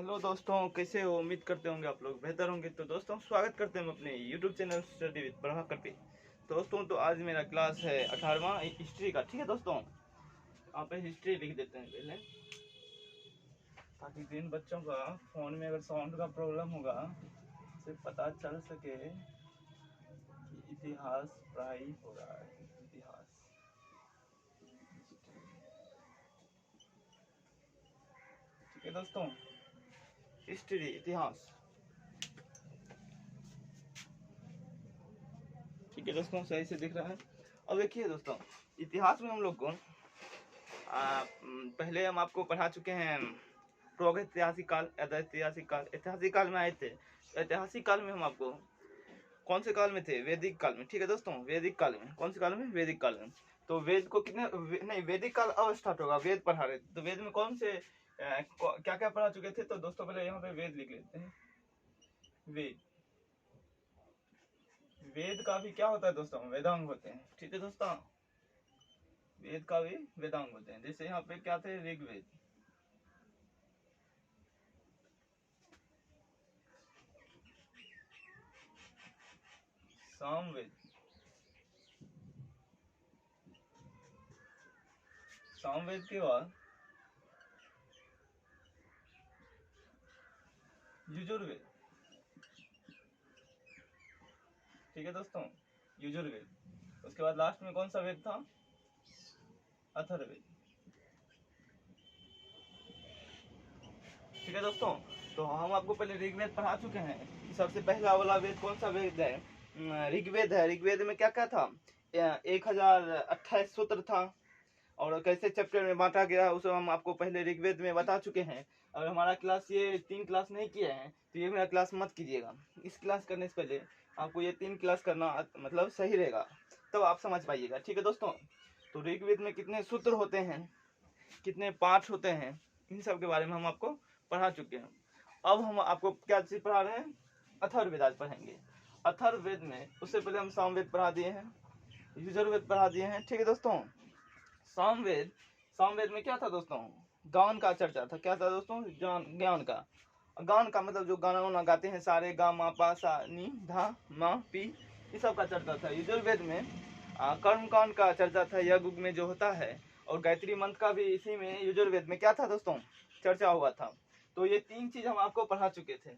Hello दोस्तों, कैसे हो? उम्मीद करते होंगे आप लोग बेहतर होंगे। तो दोस्तों, स्वागत करते हैं हम अपने YouTube channel study with Prabhakar पे। दोस्तों, तो आज मेरा क्लास है 18वां हिस्ट्री का। ठीक है दोस्तों, यहाँ पे हिस्ट्री लिख देते हैं पहले, ताकि जिन बच्चों का फ़ोन में अगर साउंड का प्रॉब्लम होगा उसे पता चल सके कि इतिहास पढ़ाई हो रहा है। इतिहास, ठीक है दोस्तों, हिस्ट्री इतिहास। ठीक है दोस्तों, सही से दिख रहा है। अब देखिए दोस्तों, इतिहास में हम लोग को पहले हम आपको पढ़ा चुके हैं प्रागैतिहासिक काल, ऐतिहासिक काल। ऐतिहासिक काल में आए थे। ऐतिहासिक काल में हम आपको कौन से काल में थे? वैदिक काल में। ठीक है दोस्तों, वैदिक काल में। कौन से काल में? वैदिक काल में। तो वेद को कितने नहीं, वैदिक काल अब स्टार्ट होगा। वेद पढ़ा रहे थे, तो वेद में कौन से क्या क्या पढ़ा चुके थे? तो दोस्तों पहले यहाँ पे वेद लिख लेते हैं। वेद, वेद का भी क्या होता है दोस्तों? वेदांग होते हैं। ठीक है दोस्तों, वेद का भी वेदांग होते हैं। जैसे यहाँ पे क्या थे? ऋग्वेद, सामवेद, सामवेद के बाद यजुर्वेद। ठीक है दोस्तों, यजुर्वेद। उसके बाद लास्ट में कौन सा वेद था? अथर्ववेद। ठीक है दोस्तों, तो हम आपको पहले ऋग्वेद पढ़ा चुके हैं। सबसे पहला वाला वेद कौन सा वेद है? ऋग्वेद है। ऋग्वेद में क्या क्या था? 1028 सूत्र था, और कैसे चैप्टर में बांटा गया उसे हम आपको पहले ऋग्वेद में बता चुके हैं। अगर हमारा क्लास ये 3 क्लास नहीं किए हैं तो ये मेरा क्लास मत कीजिएगा। इस क्लास करने से पहले आपको ये 3 क्लास करना मतलब सही रहेगा, तब आप समझ पाइएगा। ठीक है दोस्तों, तो ऋग्वेद में कितने सूत्र होते हैं, कितने पाठ होते हैं, इन सब के बारे में हम आपको पढ़ा चुके हैं। अब हम आपको क्या चीज पढ़ा रहे हैं? अथर्ववेद आज पढ़ेंगे। अथर्ववेद में उससे पहले हम सामवेद पढ़ा दिए हैं, यजुर्वेद पढ़ा दिए हैं। ठीक है दोस्तों, सामवेद, सामवेद में क्या था दोस्तों? गान का चर्चा था। क्या था दोस्तों? ज्ञान का। गान का मतलब जो गाना वाना गाते हैं, सारे गा मा पा सा नी धा मा पी, इस सब का चर्चा था। यजुर्वेद में कर्मकांड का चर्चा था, यज्ञ में जो होता है, और गायत्री मंत्र का भी इसी में यजुर्वेद में क्या था दोस्तों? चर्चा हुआ था। तो ये 3 चीज हम आपको पढ़ा चुके थे,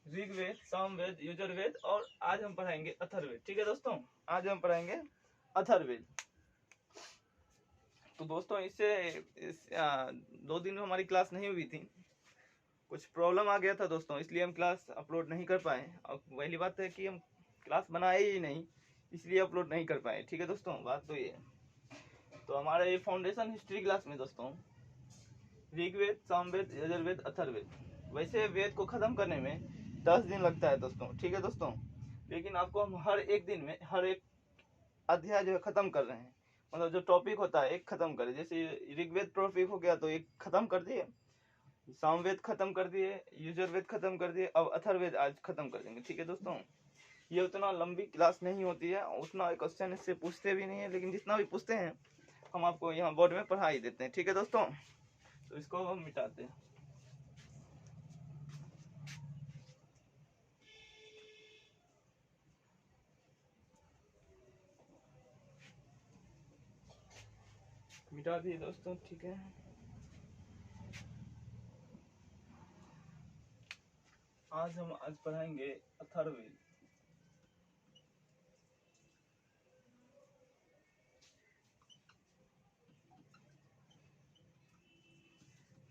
ऋग्वेद, सामवेद, यजुर्वेद, और आज हम पढ़ाएंगे अथर्ववेद। ठीक है दोस्तों, आज हम पढ़ाएंगे अथर्ववेद। तो दोस्तों, इस 2 दिन में हमारी क्लास नहीं हुई थी, कुछ प्रॉब्लम आ गया था दोस्तों, इसलिए हम क्लास अपलोड नहीं कर पाए। और पहली बात है कि हम क्लास बनाए ही नहीं, इसलिए अपलोड नहीं कर पाए। ठीक है दोस्तों, बात तो ये है। तो हमारा ये फाउंडेशन हिस्ट्री क्लास में दोस्तों ऋग्वेद, सामवेद, यजुर्वेद, अथर्ववेद। वैसे वेद को खत्म करने में 10 दिन लगता है दोस्तों। ठीक है दोस्तों, लेकिन आपको हम हर एक दिन में हर एक अध्याय जो है खत्म कर रहे हैं। मतलब जो टॉपिक होता है एक खत्म करे। जैसे ऋग्वेद टॉपिक हो गया तो एक खत्म कर दिए, सामवेद खत्म कर दिए, यजुर्वेद खत्म कर दिए, अब अथर्ववेद आज खत्म कर देंगे। ठीक है दोस्तों, ये उतना लंबी क्लास नहीं होती है, उतना क्वेश्चन इससे पूछते भी नहीं है, लेकिन जितना भी पूछते हैं हम आपको यहाँ बोर्ड में पढ़ा ही देते हैं। ठीक है दोस्तों, तो इसको हम मिटाते हैं। मिटा दिए दोस्तों, ठीक है। आज पढ़ाएंगे अथर्ववेद।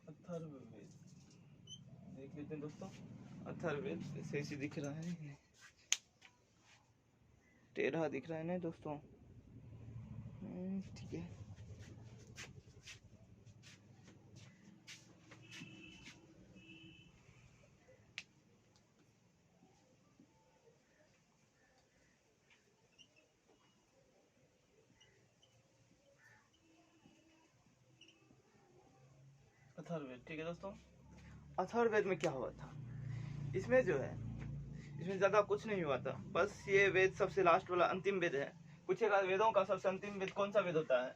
अथर्ववेद देख लेते हैं दोस्तों। अथर्ववेद ऐसे दिख रहा है, टेढ़ा दिख रहा है ना दोस्तों? ठीक है। अथर्ववेद, ठीक है दोस्तों। अथर्ववेद में क्या हुआ था? इसमें जो है, इसमें ज्यादा कुछ नहीं हुआ था, बस ये वेद सबसे लास्ट वाला अंतिम वेद है। पूछेगा वेदों का सबसे अंतिम वेद कौन सा वेद होता है,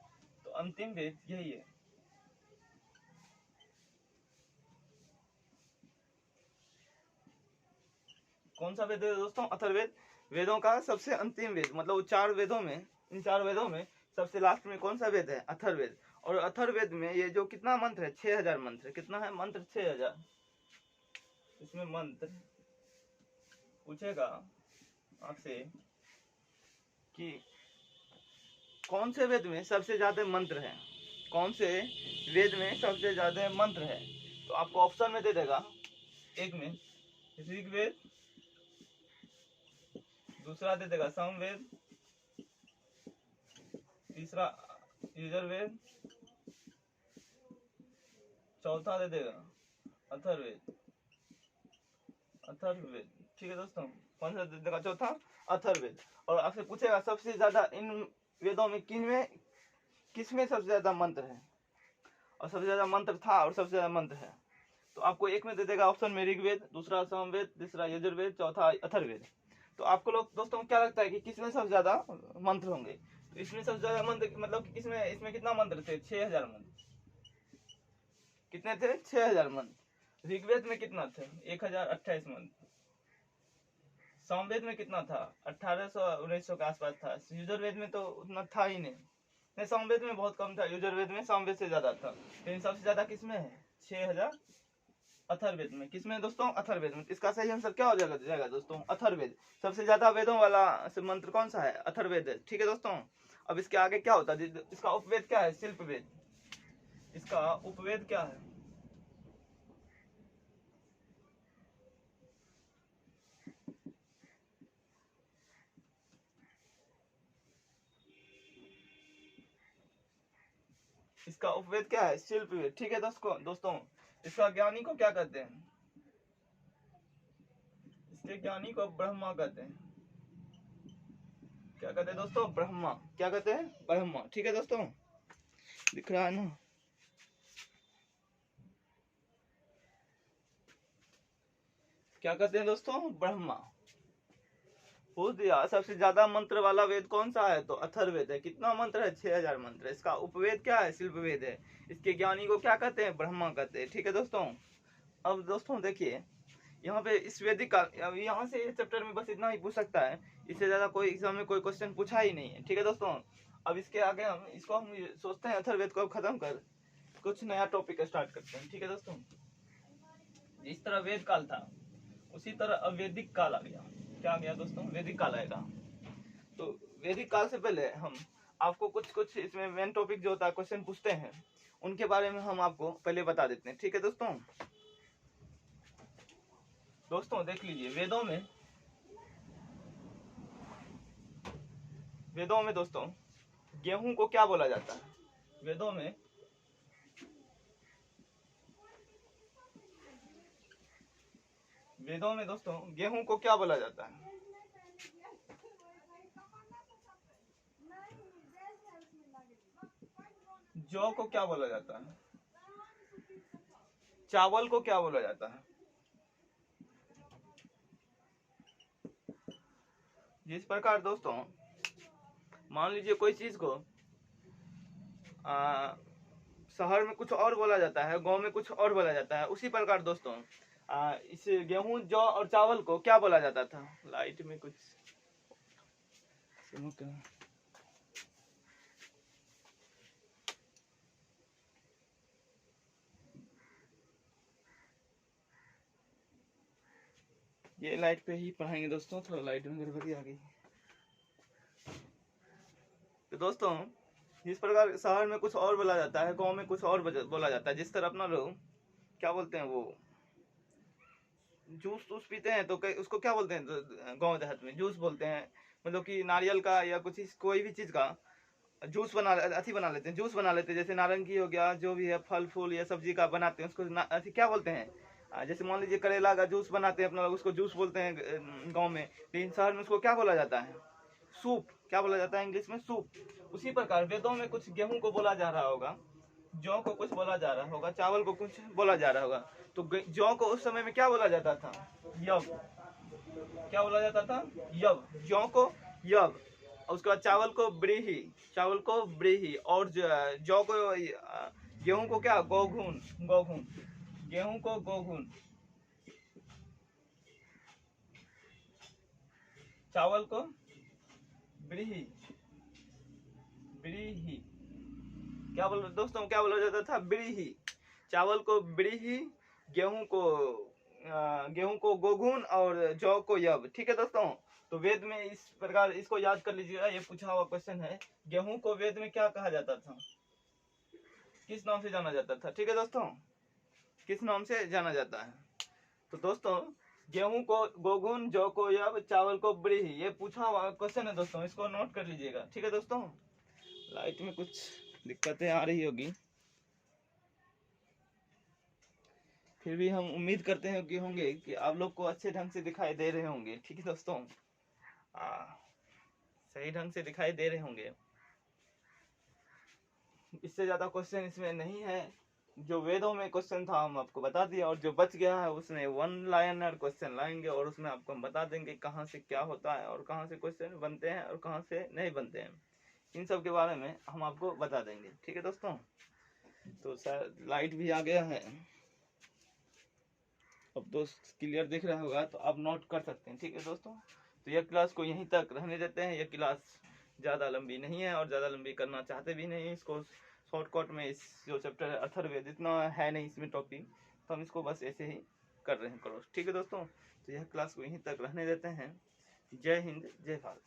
तो अंतिम वेद यही है। कौन सा वेद है दोस्तों? अथर्ववेद। वेदों का सबसे अंतिम वेद, मतलब 4 वेदों में, इन 4 वेदों में सबसे लास्ट में कौन सा वेद है? अथर्ववेद। और अथर्ववेद में ये जो कितना मंत्र है? 6000 मंत्र। कितना है मंत्र? 6000। इसमें मंत्र पूछेगा आपसे कि कौन से वेद में सबसे ज्यादा मंत्र है, कौन से वेद में सबसे ज्यादा मंत्र है? तो आपको ऑप्शन में दे देगा, एक में ऋग्वेद, दूसरा दे देगा सामवेद, तीसरा यजुर्वेद, चौथा दे देगा अथर्ववेद। अथर्ववेद, ठीक है दोस्तों। कौन सा दे देगा? चौथा अथर्ववेद। और आपसे पूछेगा सबसे ज्यादा इन वेदों में किसमें सबसे ज्यादा मंत्र है, और सबसे ज्यादा मंत्र था और सबसे ज्यादा मंत्र है। तो आपको एक में दे देगा ऑप्शन में ऋग्वेद, दूसरा सामवेद, तीसरा यजुर्वेद, चौथा अथर्ववेद। तो आपको लोग दोस्तों क्या लगता है कि किसमें सबसे ज्यादा मंत्र होंगे? तो इसमें सबसे ज्यादा मंत्र मतलब इसमें कितना मंत्र थे? 6000 मंत्र। कितने थे? 6000 मंत्र। ऋग्वेद में कितना थे? 1028 मंत्र। सामवेद में कितना था? 1800-1900 के आसपास था। यजुर्वेद में तो उतना था ही नहीं, सामवेद में बहुत कम था, यजुर्वेद में सामवेद से ज्यादा था। लेकिन सबसे ज्यादा किसमें है? 6000 अथर्ववेद में। किसमें दोस्तों? अथर्ववेद में। इसका सही आंसर क्या हो जाएगा दोस्तों? अथर्ववेद। सबसे ज्यादा वेदों वाला मंत्र कौन सा है? अथर्ववेद, ठीक है दोस्तों। अब इसके आगे क्या होता है? इसका उपवेद क्या है? शिल्पवेद। इसका उपवेद क्या है? इसका उपवेद क्या है? शिल्पवेद, ठीक है दोस्तों। इसका ज्ञानी को क्या कहते हैं? इसके ज्ञानी को ब्रह्मा कहते हैं। क्या कहते हैं दोस्तों? ब्रह्मा। क्या कहते हैं? ब्रह्मा, ठीक है दोस्तों। दिख रहा है ना? क्या कहते हैं दोस्तों? ब्रह्मा। पूछ दिया सबसे ज्यादा मंत्र वाला वेद कौन सा है? तो अथर्ववेद है। कितना मंत्र है? 6000 मंत्र। इसका उपवेद क्या है? शिल्पवेद है। इसके ज्ञानी को क्या कहते हैं? ब्रह्मा कहते हैं, ठीक है दोस्तों। अब दोस्तों देखिए, यहाँ पे इस वैदिक काल, यहाँ से चैप्टर में बस इतना ही पूछ सकता है, इससे ज्यादा कोई एग्जाम में कोई क्वेश्चन पूछा ही नहीं है, ठीक है दोस्तों। अब इसके आगे हम सोचते हैं अथर्ववेद को खत्म कर कुछ नया टॉपिक स्टार्ट करते हैं, ठीक है दोस्तों। जिस तरह वेद काल था उसी तरह अब वैदिक काल आ गया। क्या आ गया दोस्तों? वैदिक काल आएगा। तो वैदिक काल से पहले हम आपको कुछ इसमें मेन टॉपिक जो होता है क्वेश्चन पूछते हैं, उनके बारे में हम आपको पहले बता देते हैं, ठीक है दोस्तों। दोस्तों देख लीजिए, वेदों में दोस्तों गेहूं को क्या बोला जाता है? वेदों में दोस्तों गेहूं को क्या बोला जाता है? जौ को क्या बोला जाता है? चावल को क्या बोला जाता है? जिस प्रकार दोस्तों मान लीजिए कोई चीज को शहर में कुछ और बोला जाता है, गांव में कुछ और बोला जाता है, उसी प्रकार दोस्तों इस गेहूं, जौ और चावल को क्या बोला जाता था? लाइट में कुछ ये लाइट पे ही पढ़ाएंगे दोस्तों, थोड़ा लाइट में गड़बड़ी आ गई। तो दोस्तों जिस प्रकार शहर में कुछ और बोला जाता है, गांव में कुछ और बोला जाता है, जिस तरह अपना लोग क्या बोलते हैं, वो जूस पीते हैं तो उसको क्या बोलते हैं? तो गांव देहात में जूस बोलते हैं, मतलब कि नारियल का या कुछ कोई भी चीज का जूस बना लेते हैं, जूस बना लेते हैं। जैसे नारंगी हो गया, जो भी है फल फूल या सब्जी का बनाते हैं, उसको क्या बोलते हैं? जैसे मान लीजिए करेला का जूस बनाते हैं अपना लोग, उसको जूस बोलते हैं गांव में। लेकिन शहर में उसको क्या बोला जाता है? सूप। क्या बोला जाता है इंग्लिश में? सूप। उसी प्रकार वेदों में कुछ गेहूं को बोला जा रहा होगा, जौ को कुछ बोला जा रहा होगा, चावल को कुछ बोला जा रहा होगा। तो जौ को उस समय में क्या बोला जाता था? यव। क्या बोला जाता था? यव। जौ को यव। और उसके बाद चावल को ब्रीही, और जौ को गेहूं को क्या? गौघून। गेहूं को गौघून। चावल को ब्रीही, ब्रीही क्या बोल दोस्तों, क्या बोला जाता था? ब्रीही। चावल को ब्रीही, गेहूं को गोगुन और जौ को यब। ठीक है दोस्तों, तो वेद में इस प्रकार इसको याद कर लीजिएगा, ये पूछा हुआ क्वेश्चन है। गेहूं को वेद में क्या कहा जाता था, किस नाम से जाना जाता था? ठीक है दोस्तों, किस नाम से जाना जाता है? तो दोस्तों गेहूं को गोगुन, जौ को यब, चावल को ब्रीही, ये पूछा हुआ क्वेश्चन है दोस्तों, इसको नोट कर लीजिएगा। ठीक है दोस्तों, लाइट में कुछ दिक्कतें आ रही होगी, फिर भी हम उम्मीद करते हैं कि होंगे कि आप लोग को अच्छे ढंग से दिखाई दे रहे होंगे। ठीक है दोस्तों, सही ढंग से दिखाई दे रहे होंगे। इससे ज्यादा क्वेश्चन इसमें नहीं है, जो वेदों में क्वेश्चन था हम आपको बता दिया, और जो बच गया है उसमें वन लाइनर क्वेश्चन लाएंगे, और उसमें आपको हम बता देंगे कहाँ से क्या होता है और कहाँ से क्वेश्चन बनते हैं और कहाँ से नहीं बनते हैं। इन सब के बारे में हम आपको बता देंगे। ठीक है दोस्तों, तो सर लाइट भी आ गया है, अब दोस्त क्लियर दिख रहा होगा तो आप नोट कर सकते हैं। ठीक है दोस्तों, तो यह क्लास को यहीं तक रहने देते हैं। यह क्लास ज़्यादा लंबी नहीं है और ज़्यादा लंबी करना चाहते भी नहीं। इसको शॉर्टकट में, इस जो चैप्टर है अथर्ववेद, इतना है नहीं इसमें टॉपिक, तो हम इसको बस ऐसे ही कर रहे हैं क्रॉस। ठीक है दोस्तों, तो यह क्लास को यहीं तक रहने देते हैं। जय हिंद, जय भारत।